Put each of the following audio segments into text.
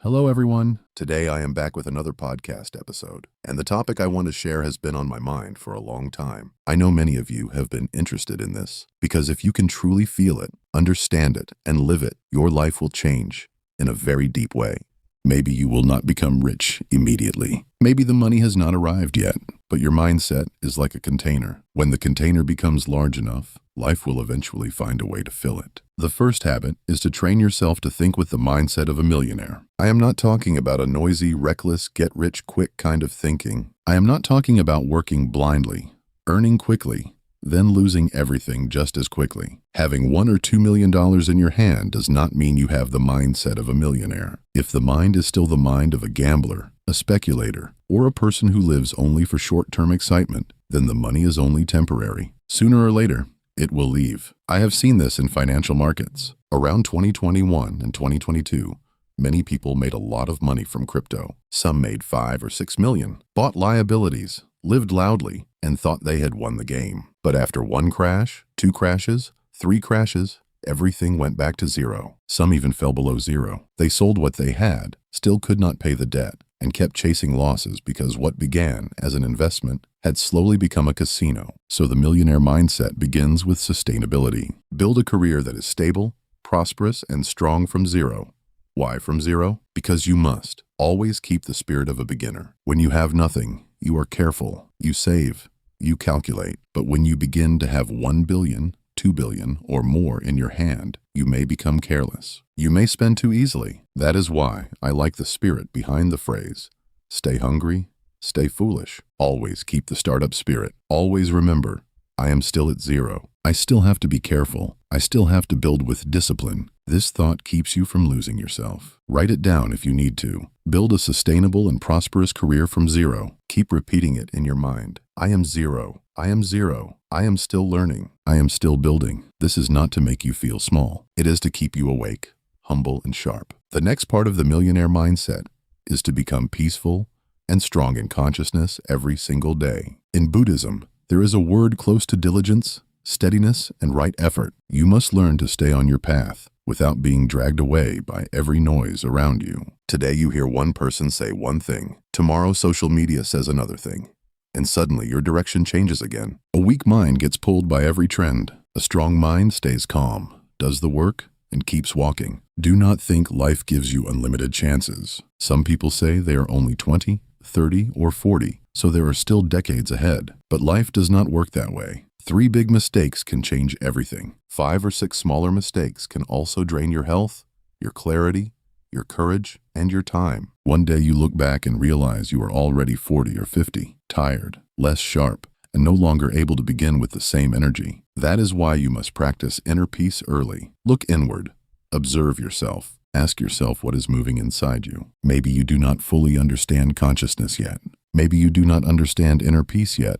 Hello, everyone. Today I am back with another podcast episode, and the topic I want to share has been on my mind for a long time. I know many of you have been interested in this, because if you can truly feel it, understand it, and live it, your life will change in a very deep way. Maybe you will not become rich immediately. Maybe the money has not arrived yet, but your mindset is like a container. When the container becomes large enough, life will eventually find a way to fill it. The first habit is to train yourself to think with the mindset of a millionaire. I am not talking about a noisy, reckless, get-rich-quick kind of thinking. I am not talking about working blindly, earning quickly, then losing everything just as quickly. Having $1 or $2 million in your hand does not mean you have the mindset of a millionaire. If the mind is still the mind of a gambler, a speculator, or a person who lives only for short-term excitement, then the money is only temporary. Sooner or later, it will leave. I have seen this in financial markets. Around 2021 and 2022, many people made a lot of money from crypto. Some made 5 or 6 million, bought liabilities, lived loudly, and thought they had won the game. But after one crash, 2 crashes, 3 crashes, everything went back to zero. Some even fell below zero. They sold what they had, still could not pay the debt, and kept chasing losses because what began as an investment had slowly become a casino. So the millionaire mindset begins with sustainability. Build a career that is stable, prosperous, and strong from zero. Why from zero? Because you must. Always keep the spirit of a beginner. When you have nothing, you are careful, you save, you calculate. But when you begin to have 1 billion, 2 billion, or more in your hand, you may become careless. You may spend too easily. That is why I like the spirit behind the phrase, stay hungry, stay foolish. Always keep the startup spirit. Always remember, I am still at zero. I still have to be careful. I still have to build with discipline. This thought keeps you from losing yourself. Write it down if you need to. Build a sustainable and prosperous career from zero. Keep repeating it in your mind. I am zero. I am zero. I am still learning. I am still building. This is not to make you feel small. It is to keep you awake, humble, and sharp. The next part of the millionaire mindset is to become peaceful and strong in consciousness every single day. In Buddhism, there is a word close to diligence, steadiness, and right effort. You must learn to stay on your path without being dragged away by every noise around you. Today you hear one person say one thing. Tomorrow social media says another thing. And suddenly your direction changes again. A weak mind gets pulled by every trend. A strong mind stays calm, does the work, and keeps walking. Do not think life gives you unlimited chances. Some people say they are only 20, 30, or 40, so there are still decades ahead. But life does not work that way. 3 big mistakes can change everything. 5 or 6 smaller mistakes can also drain your health, your clarity, your courage, and your time. One day you look back and realize you are already 40 or 50, tired, less sharp, and no longer able to begin with the same energy. That is why you must practice inner peace early. Look inward. Observe yourself. Ask yourself what is moving inside you. Maybe you do not fully understand consciousness yet. Maybe you do not understand inner peace yet.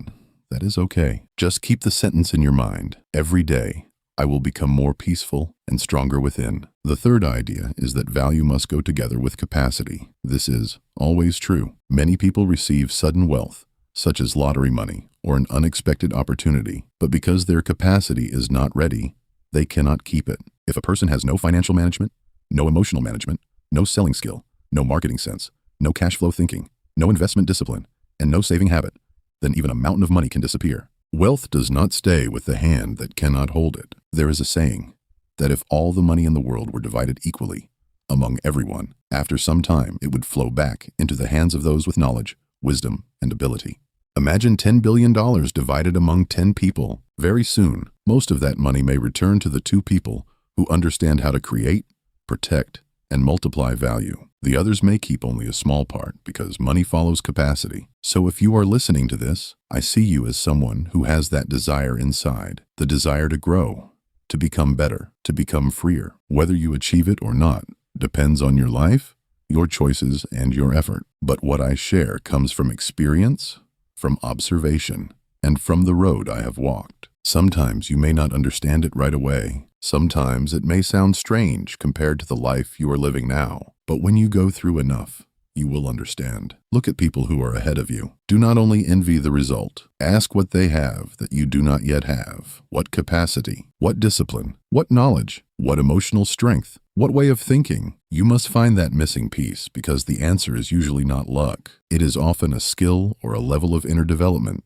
That is okay. Just keep the sentence in your mind. Every day, I will become more peaceful and stronger within. The third idea is that value must go together with capacity. This is always true. Many people receive sudden wealth, such as lottery money or an unexpected opportunity, but because their capacity is not ready, they cannot keep it. If a person has no financial management, no emotional management, no selling skill, no marketing sense, no cash flow thinking, no investment discipline, and no saving habit, then even a mountain of money can disappear. Wealth does not stay with the hand that cannot hold it. There is a saying that if all the money in the world were divided equally among everyone, after some time it would flow back into the hands of those with knowledge, wisdom, and ability. Imagine $10 billion divided among 10 people. Very soon, most of that money may return to the 2 people who understand how to create, protect, and multiply value. The others may keep only a small part because money follows capacity. So if you are listening to this, I see you as someone who has that desire inside, the desire to grow, to become better, to become freer. Whether you achieve it or not depends on your life, your choices, and your effort. But what I share comes from experience, from observation, and from the road I have walked. Sometimes you may not understand it right away. Sometimes it may sound strange compared to the life you are living now. But when you go through enough, you will understand. Look at people who are ahead of you. Do not only envy the result. Ask what they have that you do not yet have. What capacity, what discipline, what knowledge, what emotional strength, What way of thinking? You must find that missing piece because the answer is usually not luck. It is often a skill or a level of inner development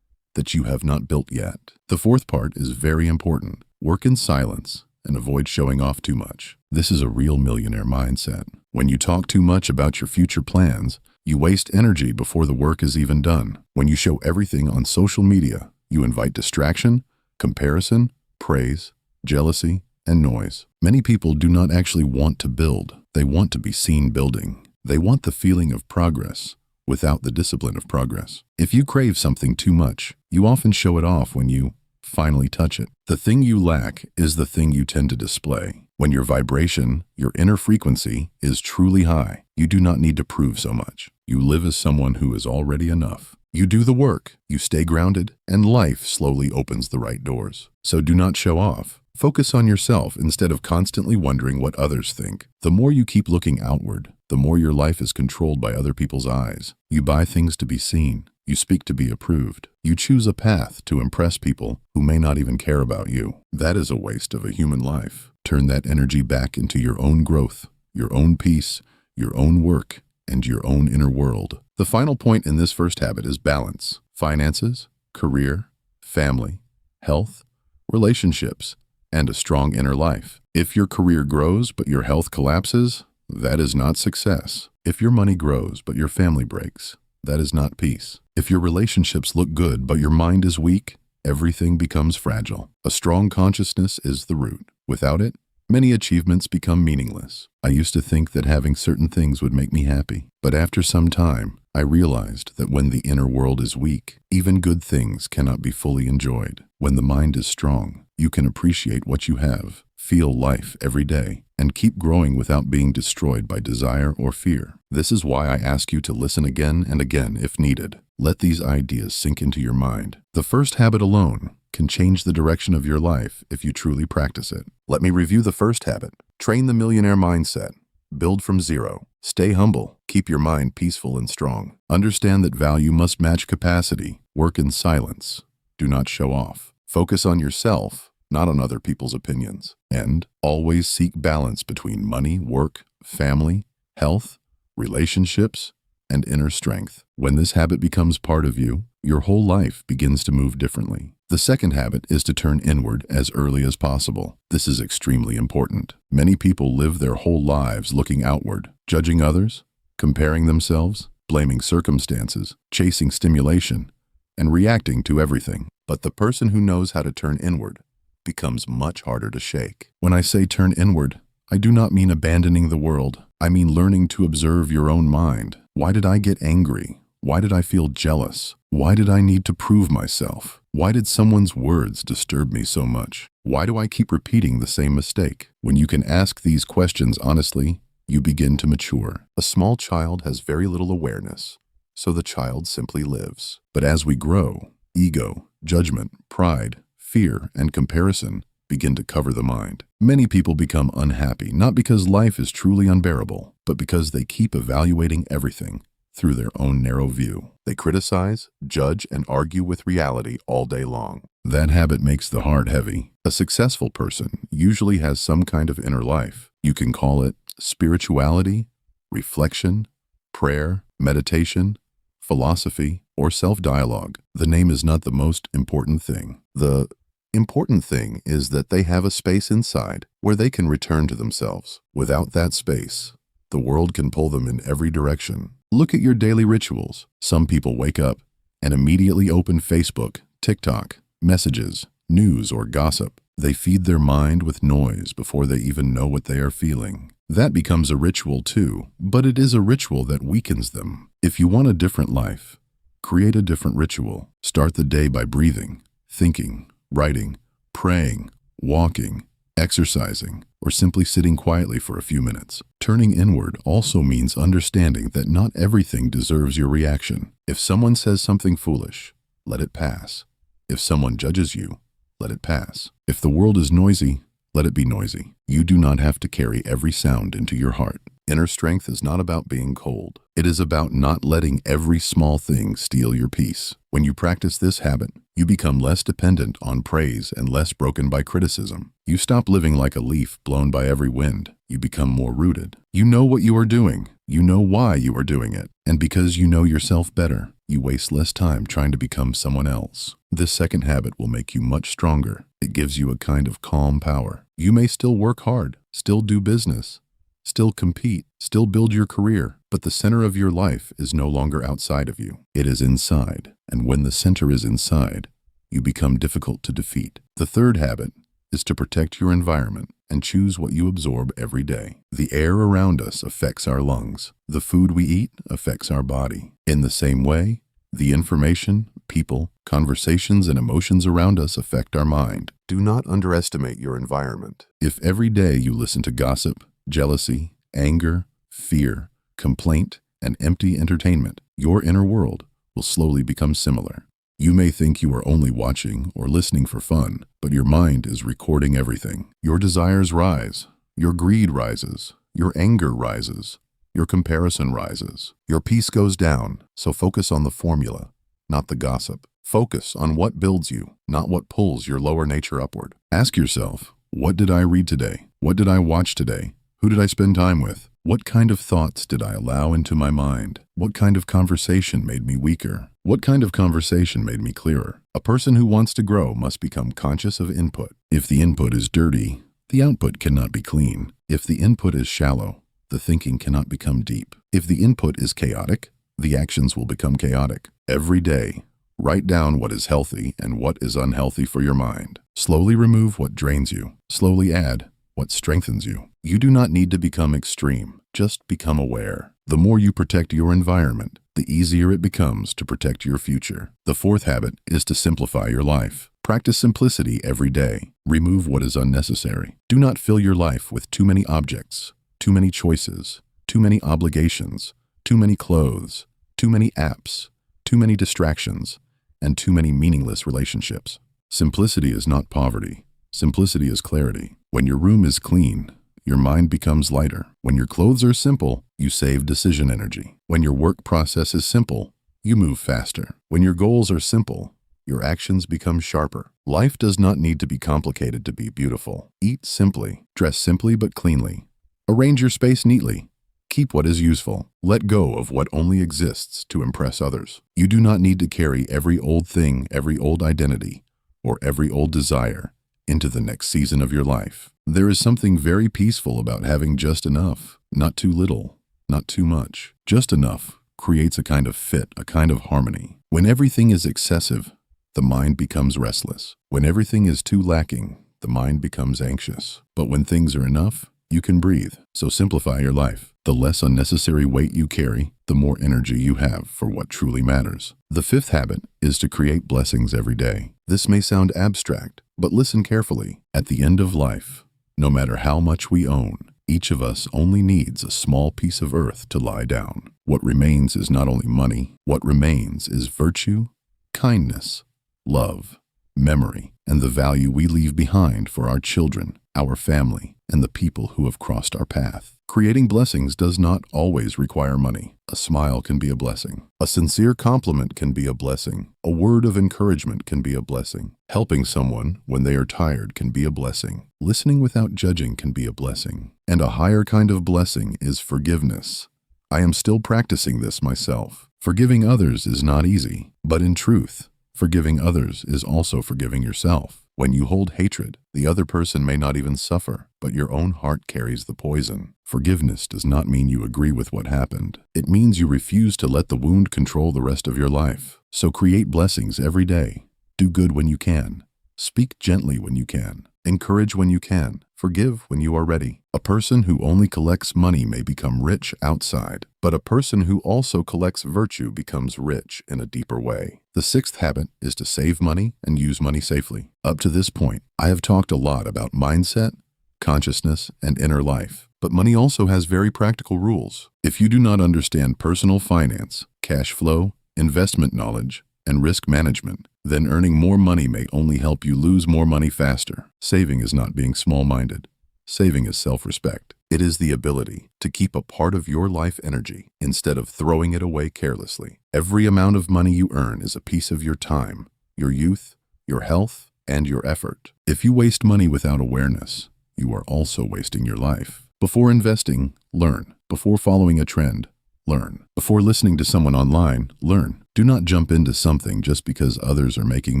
that you have not built yet. The fourth part is very important. Work in silence and avoid showing off too much. This is a real millionaire mindset. When you talk too much about your future plans, you waste energy before the work is even done. When you show everything on social media, you invite distraction, comparison, praise, jealousy, and noise. Many people do not actually want to build. They want to be seen building. They want the feeling of progress without the discipline of progress. If you crave something too much, you often show it off when you finally touch it. The thing you lack is the thing you tend to display. When your vibration, your inner frequency, is truly high, you do not need to prove so much. You live as someone who is already enough. You do the work, you stay grounded, and life slowly opens the right doors. So do not show off. Focus on yourself instead of constantly wondering what others think. The more you keep looking outward, the more your life is controlled by other people's eyes. You buy things to be seen. You speak to be approved. You choose a path to impress people who may not even care about you. That is a waste of a human life. Turn that energy back into your own growth, your own peace, your own work, and your own inner world. The final point in this first habit is balance. Finances, career, family, health, relationships, and a strong inner life. If your career grows but your health collapses, that is not success. If your money grows but your family breaks, that is not peace. If your relationships look good but your mind is weak, everything becomes fragile. A strong consciousness is the root. Without it, many achievements become meaningless. I used to think that having certain things would make me happy, but after some time, I realized that when the inner world is weak, even good things cannot be fully enjoyed. When the mind is strong, you can appreciate what you have, feel life every day, and keep growing without being destroyed by desire or fear. This is why I ask you to listen again and again if needed. Let these ideas sink into your mind. The first habit alone can change the direction of your life if you truly practice it. Let me review the first habit. Train the millionaire mindset. Build from zero. Stay humble. Keep your mind peaceful and strong. Understand that value must match capacity. Work in silence. Do not show off. Focus on yourself, not on other people's opinions. And always seek balance between money, work, family, health, relationships, and inner strength. When this habit becomes part of you, your whole life begins to move differently. The second habit is to turn inward as early as possible. This is extremely important. Many people live their whole lives looking outward, judging others, comparing themselves, blaming circumstances, chasing stimulation, and reacting to everything. But the person who knows how to turn inward becomes much harder to shake. When I say turn inward, I do not mean abandoning the world. I mean learning to observe your own mind. Why did I get angry? Why did I feel jealous? Why did I need to prove myself? Why did someone's words disturb me so much? Why do I keep repeating the same mistake? When you can ask these questions honestly, you begin to mature. A small child has very little awareness, so the child simply lives. But as we grow, ego, judgment, pride, fear, and comparison begin to cover the mind. Many people become unhappy, not because life is truly unbearable, but because they keep evaluating everything through their own narrow view. They criticize, judge, and argue with reality all day long. That habit makes the heart heavy. A successful person usually has some kind of inner life. You can call it spirituality, reflection, prayer, meditation, philosophy, or self-dialogue. The name is not the most important thing. The important thing is that they have a space inside where they can return to themselves. Without that space, the world can pull them in every direction. Look at your daily rituals. Some people wake up and immediately open Facebook, TikTok, messages, news, or gossip. They feed their mind with noise before they even know what they are feeling. That becomes a ritual too, but it is a ritual that weakens them. If you want a different life, create a different ritual. Start the day by breathing, thinking, writing, praying, walking, exercising, or simply sitting quietly for a few minutes. Turning inward also means understanding that not everything deserves your reaction. If someone says something foolish, let it pass. If someone judges you, let it pass. If the world is noisy, let it be noisy. You do not have to carry every sound into your heart. Inner strength is not about being cold. It is about not letting every small thing steal your peace. When you practice this habit, you become less dependent on praise and less broken by criticism. You stop living like a leaf blown by every wind. You become more rooted. You know what you are doing. You know why you are doing it. And because you know yourself better, you waste less time trying to become someone else. This second habit will make you much stronger. It gives you a kind of calm power. You may still work hard, still do business, still compete, still build your career, but the center of your life is no longer outside of you. It is inside. And when the center is inside, you become difficult to defeat. The third habit is to protect your environment and choose what you absorb every day. The air around us affects our lungs. The food we eat affects our body. In the same way, the information, people, conversations, and emotions around us affect our mind. Do not underestimate your environment. If every day you listen to gossip, jealousy, anger, fear, complaint, and empty entertainment, your inner world will slowly become similar. You may think you are only watching or listening for fun, but your mind is recording everything. Your desires rise. Your greed rises. Your anger rises. Your comparison rises. Your peace goes down. So focus on the formula, not the gossip. Focus on what builds you, not what pulls your lower nature upward. Ask yourself, what did I read today? What did I watch today? Who did I spend time with? What kind of thoughts did I allow into my mind? What kind of conversation made me weaker? What kind of conversation made me clearer? A person who wants to grow must become conscious of input. If the input is dirty, the output cannot be clean. If the input is shallow, the thinking cannot become deep. If the input is chaotic, the actions will become chaotic. Every day, write down what is healthy and what is unhealthy for your mind. Slowly remove what drains you. Slowly add what strengthens you. You do not need to become extreme, just become aware. The more you protect your environment, the easier it becomes to protect your future. The fourth habit is to simplify your life. Practice simplicity every day. Remove what is unnecessary. Do not fill your life with too many objects, too many choices, too many obligations, too many clothes, too many apps, too many distractions, and too many meaningless relationships. Simplicity is not poverty. Simplicity is clarity. When your room is clean, your mind becomes lighter. When your clothes are simple, you save decision energy. When your work process is simple, you move faster. When your goals are simple, your actions become sharper. Life does not need to be complicated to be beautiful. Eat simply, dress simply but cleanly. Arrange your space neatly. Keep what is useful. Let go of what only exists to impress others. You do not need to carry every old thing, every old identity, or every old desire into the next season of your life. There is something very peaceful about having just enough, not too little, not too much. Just enough creates a kind of fit, a kind of harmony. When everything is excessive, the mind becomes restless. When everything is too lacking, the mind becomes anxious. But when things are enough, you can breathe. So simplify your life. The less unnecessary weight you carry, the more energy you have for what truly matters. The fifth habit is to create blessings every day. This may sound abstract, but listen carefully. At the end of life, no matter how much we own, each of us only needs a small piece of earth to lie down. What remains is not only money. What remains is virtue, kindness, love, memory, and the value we leave behind for our children, our family, and the people who have crossed our path. Creating blessings does not always require money. A smile can be a blessing. A sincere compliment can be a blessing. A word of encouragement can be a blessing. Helping someone when they are tired can be a blessing. Listening without judging can be a blessing. And a higher kind of blessing is forgiveness. I am still practicing this myself. Forgiving others is not easy, but in truth, forgiving others is also forgiving yourself. When you hold hatred, the other person may not even suffer, but your own heart carries the poison. Forgiveness does not mean you agree with what happened. It means you refuse to let the wound control the rest of your life. So create blessings every day. Do good when you can. Speak gently when you can. Encourage when you can. Forgive when you are ready. A person who only collects money may become rich outside, but a person who also collects virtue becomes rich in a deeper way. The sixth habit is to save money and use money safely. Up to this point, I have talked a lot about mindset, consciousness, and inner life, but money also has very practical rules. If you do not understand personal finance, cash flow, investment knowledge, and risk management, then earning more money may only help you lose more money faster. Saving is not being small-minded. Saving is self-respect. It is the ability to keep a part of your life energy instead of throwing it away carelessly. Every amount of money you earn is a piece of your time, your youth, your health, and your effort. If you waste money without awareness, you are also wasting your life. Before investing, learn. Before following a trend, learn. Before listening to someone online, learn. Do not jump into something just because others are making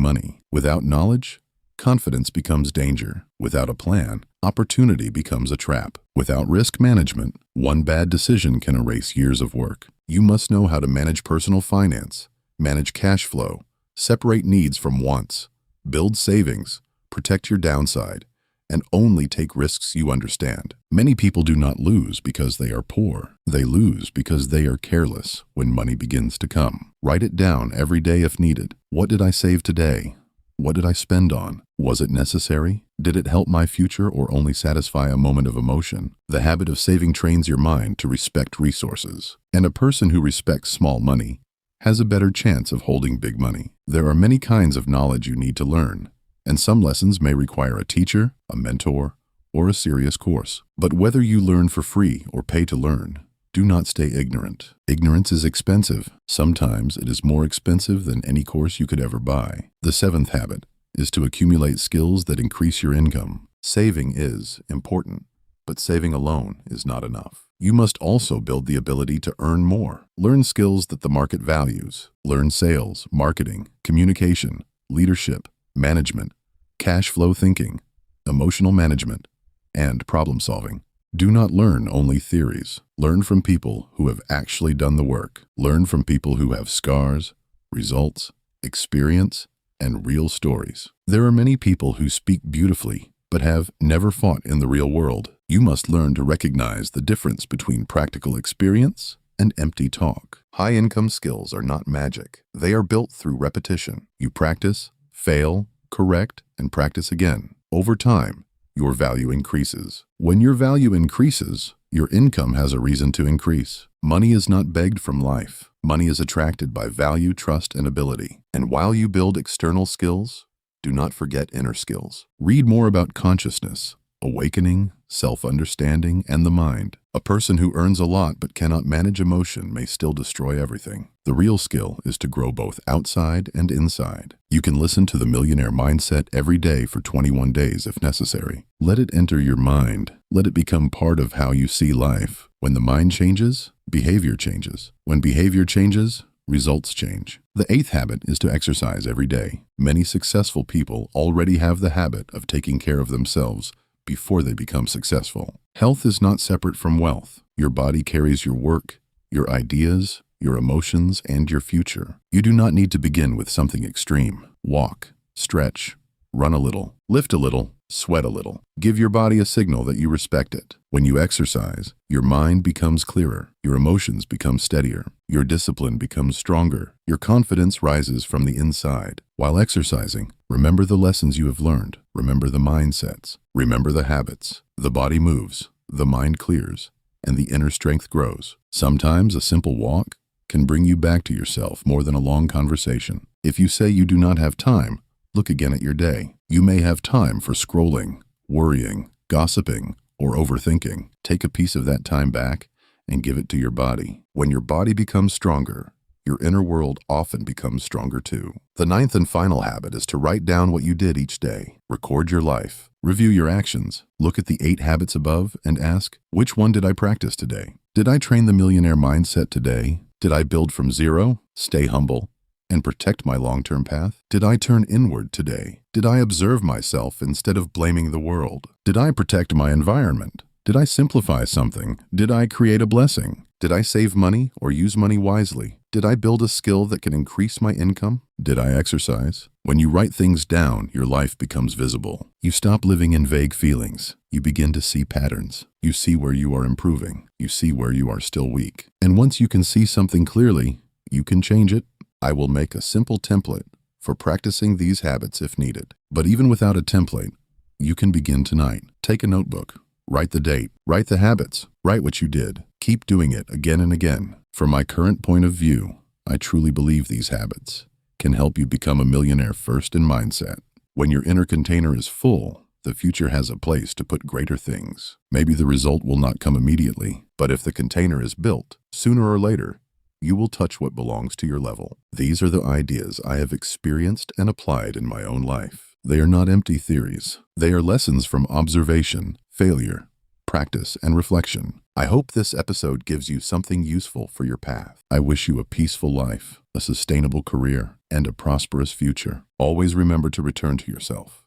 money. Without knowledge, confidence becomes danger. Without a plan, opportunity becomes a trap. Without risk management, one bad decision can erase years of work. You must know how to manage personal finance, manage cash flow, separate needs from wants, build savings, protect your downside, and only take risks you understand. Many people do not lose because they are poor. They lose because they are careless when money begins to come. Write it down every day if needed. What did I save today? What did I spend on? Was it necessary? Did it help my future or only satisfy a moment of emotion? The habit of saving trains your mind to respect resources. And a person who respects small money has a better chance of holding big money. There are many kinds of knowledge you need to learn, and some lessons may require a teacher, a mentor, or a serious course. But whether you learn for free or pay to learn, do not stay ignorant. Ignorance is expensive. Sometimes it is more expensive than any course you could ever buy. The seventh habit is to accumulate skills that increase your income. Saving is important, but saving alone is not enough. You must also build the ability to earn more. Learn skills that the market values. Learn sales, marketing, communication, leadership, management, cash flow thinking, emotional management, and problem solving. Do not learn only theories. Learn from people who have actually done the work. Learn from people who have scars, results, experience, and real stories. There are many people who speak beautifully, but have never fought in the real world. You must learn to recognize the difference between practical experience and empty talk. High-income skills are not magic. They are built through repetition. You practice, fail, correct, and practice again. Over time, your value increases. When your value increases, your income has a reason to increase. Money is not begged from life. Money is attracted by value, trust, and ability. And while you build external skills, do not forget inner skills. Read more about consciousness, awakening, self-understanding, and the mind. A person who earns a lot but cannot manage emotion may still destroy everything. The real skill is to grow both outside and inside. You can listen to the Millionaire Mindset every day for 21 days if necessary. Let it enter your mind. Let it become part of how you see life. When the mind changes, behavior changes. When behavior changes, results change. The eighth habit is to exercise every day. Many successful people already have the habit of taking care of themselves before they become successful. Health is not separate from wealth. Your body carries your work, your ideas, your emotions, and your future. You do not need to begin with something extreme. Walk, stretch, run a little, lift a little, sweat a little. Give your body a signal that you respect it. When you exercise, your mind becomes clearer, your emotions become steadier, your discipline becomes stronger, your confidence rises from the inside. While exercising, remember the lessons you have learned. Remember the mindsets. Remember the habits. The body moves, the mind clears, and the inner strength grows. Sometimes a simple walk can bring you back to yourself more than a long conversation. If you say you do not have time, look again at your day. You may have time for scrolling, worrying, gossiping, or overthinking. Take a piece of that time back and give it to your body. When your body becomes stronger, your inner world often becomes stronger too. The ninth and final habit is to write down what you did each day. Record your life. Review your actions. Look at the 8 habits above and ask, which one did I practice today? Did I train the millionaire mindset today? Did I build from zero, stay humble, and protect my long-term path? Did I turn inward today? Did I observe myself instead of blaming the world? Did I protect my environment? Did I simplify something? Did I create a blessing? Did I save money or use money wisely? Did I build a skill that can increase my income? Did I exercise? When you write things down, your life becomes visible. You stop living in vague feelings. You begin to see patterns. You see where you are improving. You see where you are still weak. And once you can see something clearly, you can change it. I will make a simple template for practicing these habits if needed. But even without a template, you can begin tonight. Take a notebook. Write the date. Write the habits. Write what you did. Keep doing it again and again. From my current point of view, I truly believe these habits can help you become a millionaire first in mindset. When your inner container is full, the future has a place to put greater things. Maybe the result will not come immediately, but if the container is built, sooner or later, you will touch what belongs to your level. These are the ideas I have experienced and applied in my own life. They are not empty theories. They are lessons from observation, failure, practice, and reflection. I hope this episode gives you something useful for your path. I wish you a peaceful life, a sustainable career, and a prosperous future. Always remember to return to yourself.